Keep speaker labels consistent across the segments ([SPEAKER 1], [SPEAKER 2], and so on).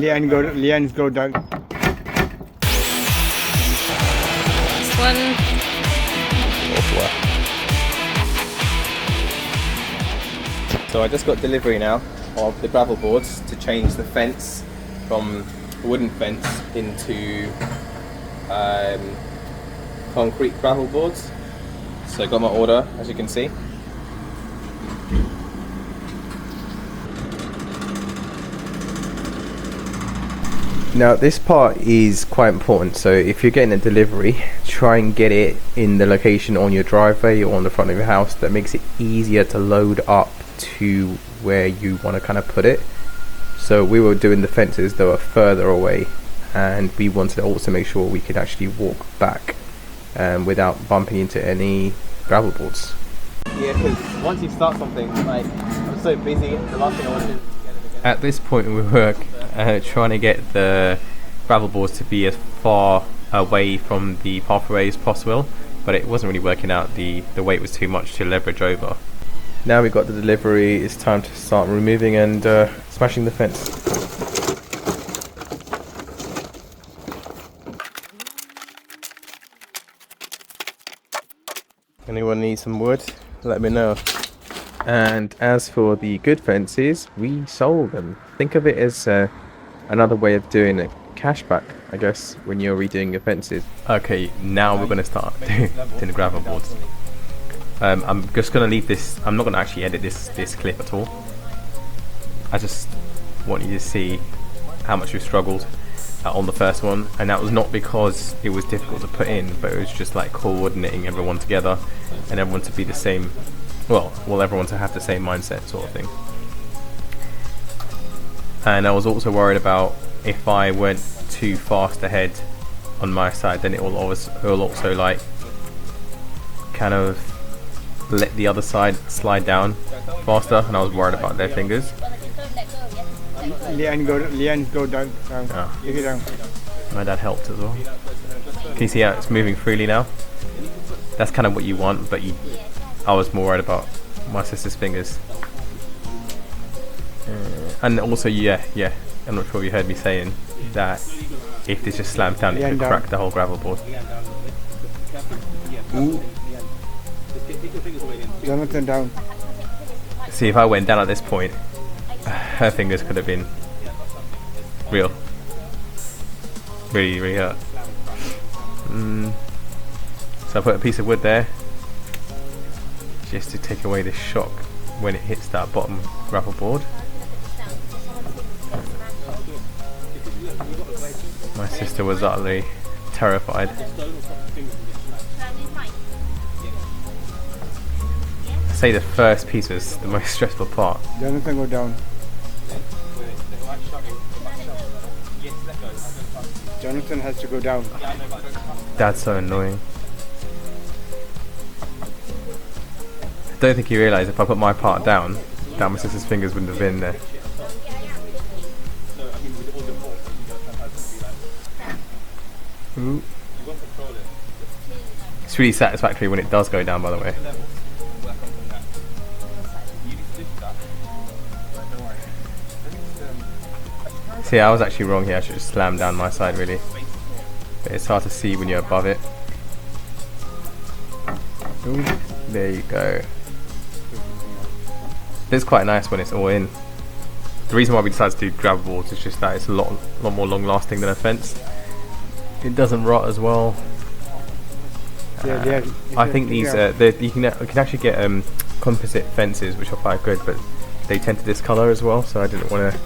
[SPEAKER 1] Leanne's go down.
[SPEAKER 2] This one.
[SPEAKER 3] So I just got delivery now of the gravel boards to change the fence from wooden fence into concrete gravel boards. So I got my order, as you can see. Now this part is quite important, so if you're getting a delivery, try and get it in the location on your driveway or on the front of your house that makes it easier to load up to where you want to kind of put it. So we were doing the fences that were further away, and we wanted to also make sure we could actually walk back without bumping into any gravel boards. Yeah, because once you start something, like, I'm so busy, the last thing I want to do is get it again. At this point we were trying to get the gravel boards to be as far away from the pathway as possible, but it wasn't really working out. The weight was too much to leverage over. Now we've got the delivery, it's time to start removing and smashing the fence. Anyone need some wood? Let me know. And as for the good fences, we sold them. Think of it as another way of doing a cashback, I guess, when you're redoing your fences. Okay, now we're going to start doing the gravel boards. I'm just going to leave this. I'm not going to actually edit this clip at all. I just want you to see how much we struggled on the first one, and that was not because it was difficult to put in, but it was just like coordinating everyone together and everyone to be the same. Well, everyone to have the same mindset, sort of thing. And I was also worried about if I went too fast ahead on my side, then it will also like kind of let the other side slide down faster, and I was worried about their fingers.
[SPEAKER 1] Leanne go down.
[SPEAKER 3] Yeah.
[SPEAKER 1] Take it down.
[SPEAKER 3] My dad helped as well. Can you see how it's moving freely now? That's kind of what you want, but I was more worried about my sister's fingers. And also, yeah, I'm not sure you heard me saying that if this just slams down, it could crack the whole gravel board.
[SPEAKER 1] Ooh. Jonathan down.
[SPEAKER 3] See, if I went down at this point, her fingers could have been really, really hurt. So I put a piece of wood there just to take away the shock when it hits that bottom gravel board. My sister was utterly terrified. I say the first piece was the most stressful part.
[SPEAKER 1] Jonathan go down. Jonathan has to go down.
[SPEAKER 3] That's so annoying. I don't think you realise if I put my part down, my sister's fingers wouldn't have been there. Ooh. It's really satisfactory when it does go down, by the way. See, I was actually wrong here. I should just slam down my side, really. But it's hard to see when you're above it. Ooh, there you go. It's quite nice when it's all in. The reason why we decided to do gravel boards is just that it's a lot more long lasting than a fence. It doesn't rot as well. I think these you can actually get composite fences which are quite good, but they tend to discolour as well. So I didn't want to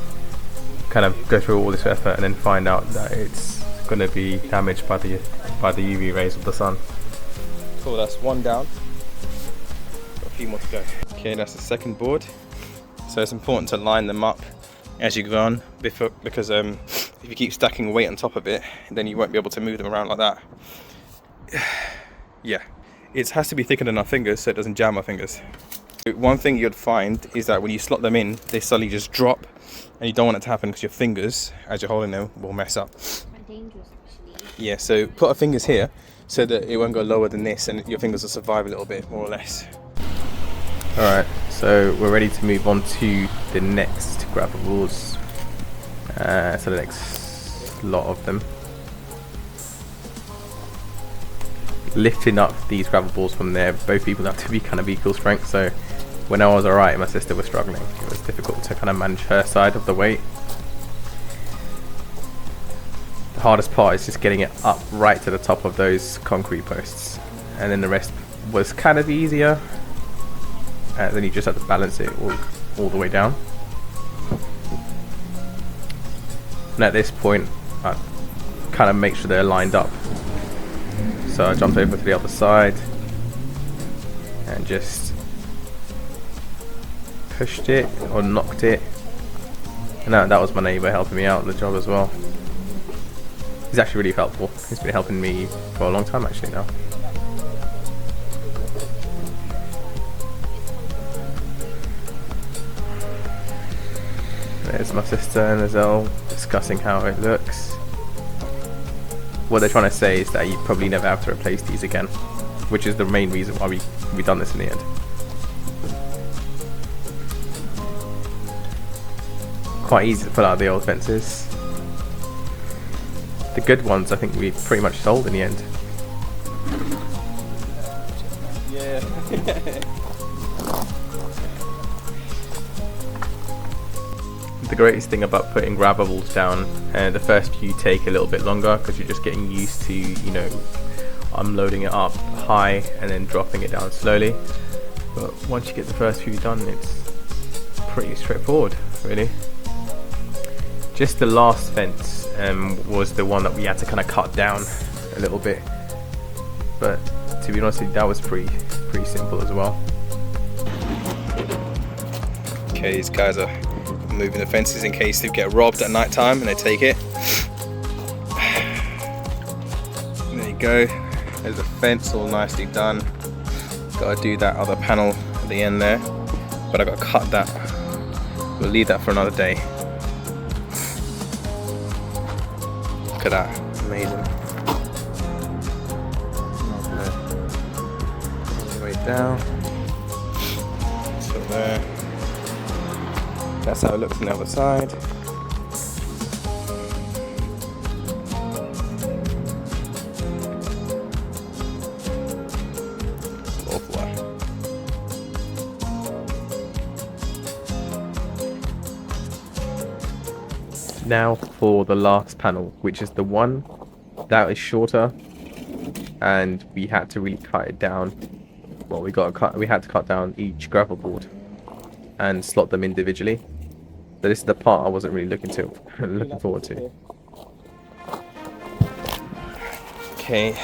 [SPEAKER 3] kind of go through all this effort and then find out that it's going to be damaged by the UV rays of the sun. Cool, that's one down. Got a few more to go. Okay, that's the second board. So it's important to line them up as you go on, because if you keep stacking weight on top of it, then you won't be able to move them around like that. Yeah, it has to be thicker than our fingers so it doesn't jam our fingers. One thing you'd find is that when you slot them in, they suddenly just drop, and you don't want it to happen because your fingers, as you're holding them, will mess up. Yeah, so put our fingers here so that it won't go lower than this, and your fingers will survive a little bit, more or less. Alright, so we're ready to move on to the next gravel boards. So the next lot of them. Lifting up these gravel balls from there, both people have to be kind of equal strength, so when I was alright, my sister was struggling. It was difficult to kind of manage her side of the weight. The hardest part is just getting it up right to the top of those concrete posts, and then the rest was kind of easier, and then you just have to balance it all the way down. And at this point I kind of make sure they're lined up, so I jumped over to the other side and just pushed it or knocked it, and that was my neighbour helping me out on the job as well. He's actually really helpful. He's been helping me for a long time actually now. There's my sister and Lizelle discussing how it looks. What they're trying to say is that you probably never have to replace these again, which is the main reason why we done this in the end. Quite easy to pull out the old fences. The good ones I think we pretty much sold in the end.
[SPEAKER 4] Yeah.
[SPEAKER 3] The greatest thing about putting gravel balls down, the first few take a little bit longer because you're just getting used to, you know, unloading it up high and then dropping it down slowly. But once you get the first few done, it's pretty straightforward, really. Just the last fence was the one that we had to kind of cut down a little bit, but to be honest with you, that was pretty simple as well.
[SPEAKER 4] Okay, these guys are moving the fences in case they get robbed at night time and they take it. There you go. There's the fence all nicely done. Got to do that other panel at the end there, but I got to cut that. We'll leave that for another day. Look at that, amazing. All the way down. So there. That's how it looks on the other side.
[SPEAKER 3] Now for the last panel, which is the one that is shorter, and we had to really cut it down. Well, we had to cut down each gravel board and slot them individually. So this is the part I wasn't really looking forward to.
[SPEAKER 4] Okay,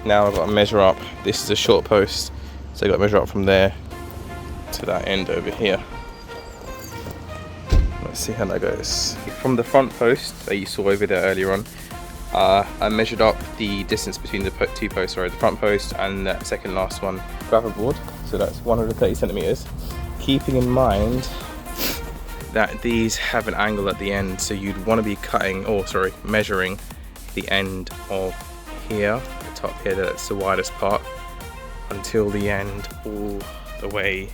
[SPEAKER 4] now I've got to measure up. This is a short post, so I've got to measure up from there to that end over here. Let's see how that goes. From the front post that you saw over there earlier on, I measured up the distance between the two posts, the front post and the second last one, gravel board, so that's 130 centimeters. Keeping in mind that these have an angle at the end, so you'd want to be measuring the end of here, the top here, that's the widest part, until the end all the way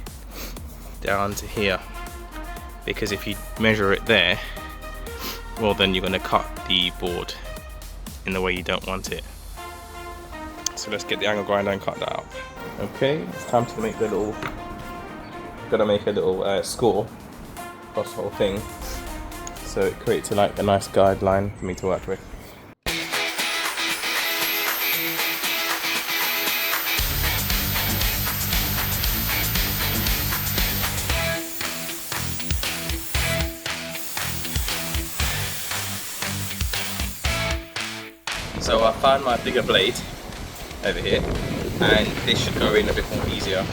[SPEAKER 4] down to here. Because if you measure it there, well then you're going to cut the board in the way you don't want it. So let's get the angle grinder and cut that out. Okay, it's time to make the little, gotta make a little score across the whole thing, so it creates a nice guideline for me to work with. So I found my bigger blade over here, and this should go in a bit more easier.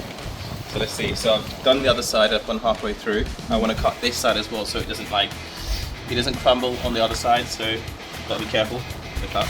[SPEAKER 4] So let's see. So I've done the other side. I've gone halfway through. I want to cut this side as well, so it doesn't crumble on the other side. So gotta be careful with the cut.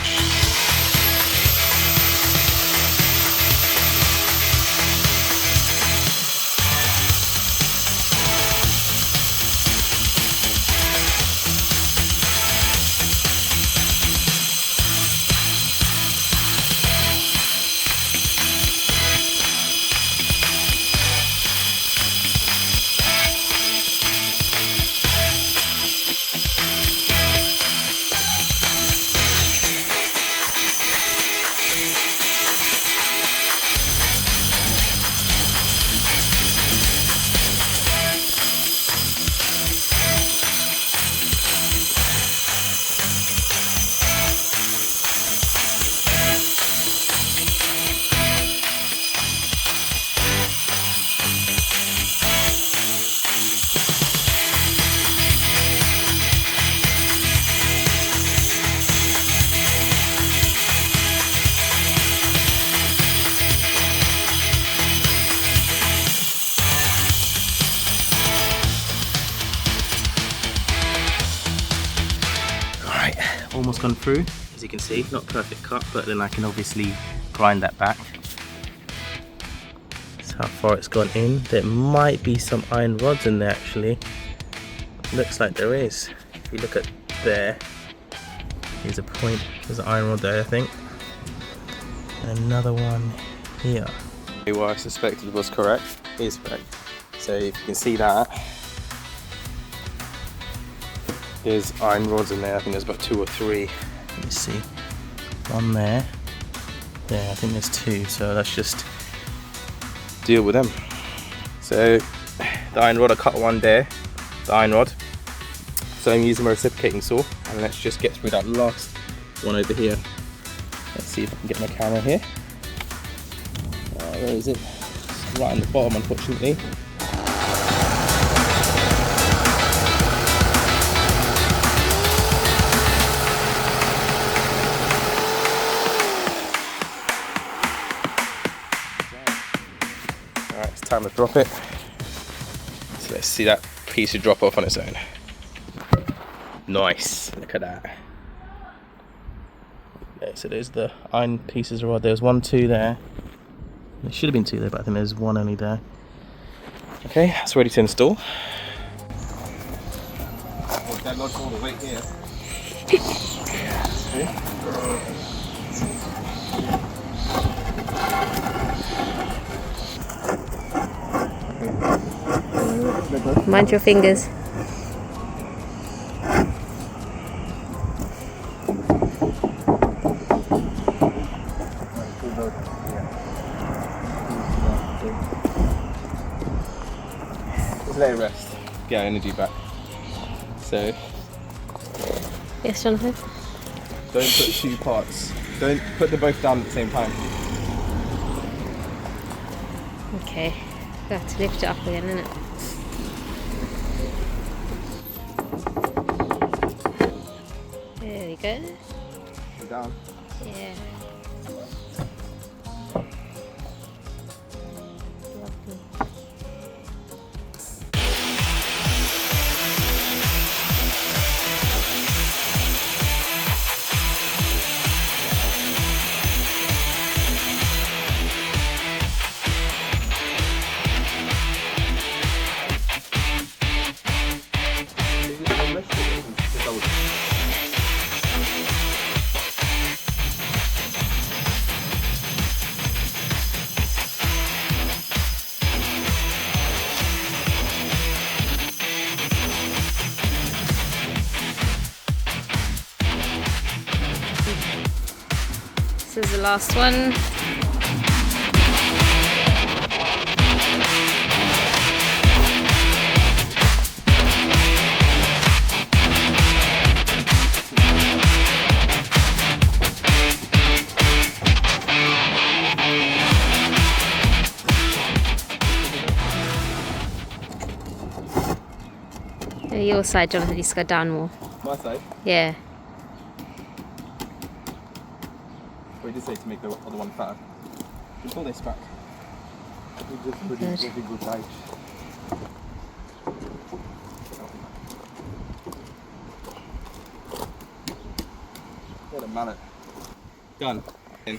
[SPEAKER 4] Right, almost gone through, as you can see. Not perfect cut, but then I can obviously grind that back. That's how far it's gone in. There might be some iron rods in there actually. Looks like there is. If you look at there, here's a point, there's an iron rod there I think. And another one here. What I suspected was correct, is correct. So if you can see that, there's iron rods in there. I think there's about 2 or 3. Let me see. One there. There, I think there's 2. So let's just deal with them. So the iron rod, I cut one there. The iron rod. So I'm using my reciprocating saw, and let's just get through that last one over here. Let's see if I can get my camera here. Where is it? It's right on the bottom, unfortunately. Alright, it's time to drop it. So let's see that piece of drop off on its own. Nice, look at that. Okay, so there's the iron pieces of rod. There's 1, 2 there. There should have been 2 there, but I think there's 1 only there. Okay, it's ready to install. Oh, that lodged all the weight here.
[SPEAKER 2] Mind your fingers.
[SPEAKER 4] Just let it rest. Get our energy back. So,
[SPEAKER 2] Yes, Jonathan?
[SPEAKER 4] don't put 2 parts. Don't put them both down at the same time.
[SPEAKER 2] Okay. Got to lift it up again, innit? There we go.
[SPEAKER 4] Down.
[SPEAKER 2] Yeah. Lovely. This is the last one. Your side, Jonathan, you just go down more.
[SPEAKER 4] My side?
[SPEAKER 2] Yeah.
[SPEAKER 4] We did say to make the other one fatter. Just pull this back.
[SPEAKER 1] We just put it very good light.
[SPEAKER 4] Get a mallet. Done. In.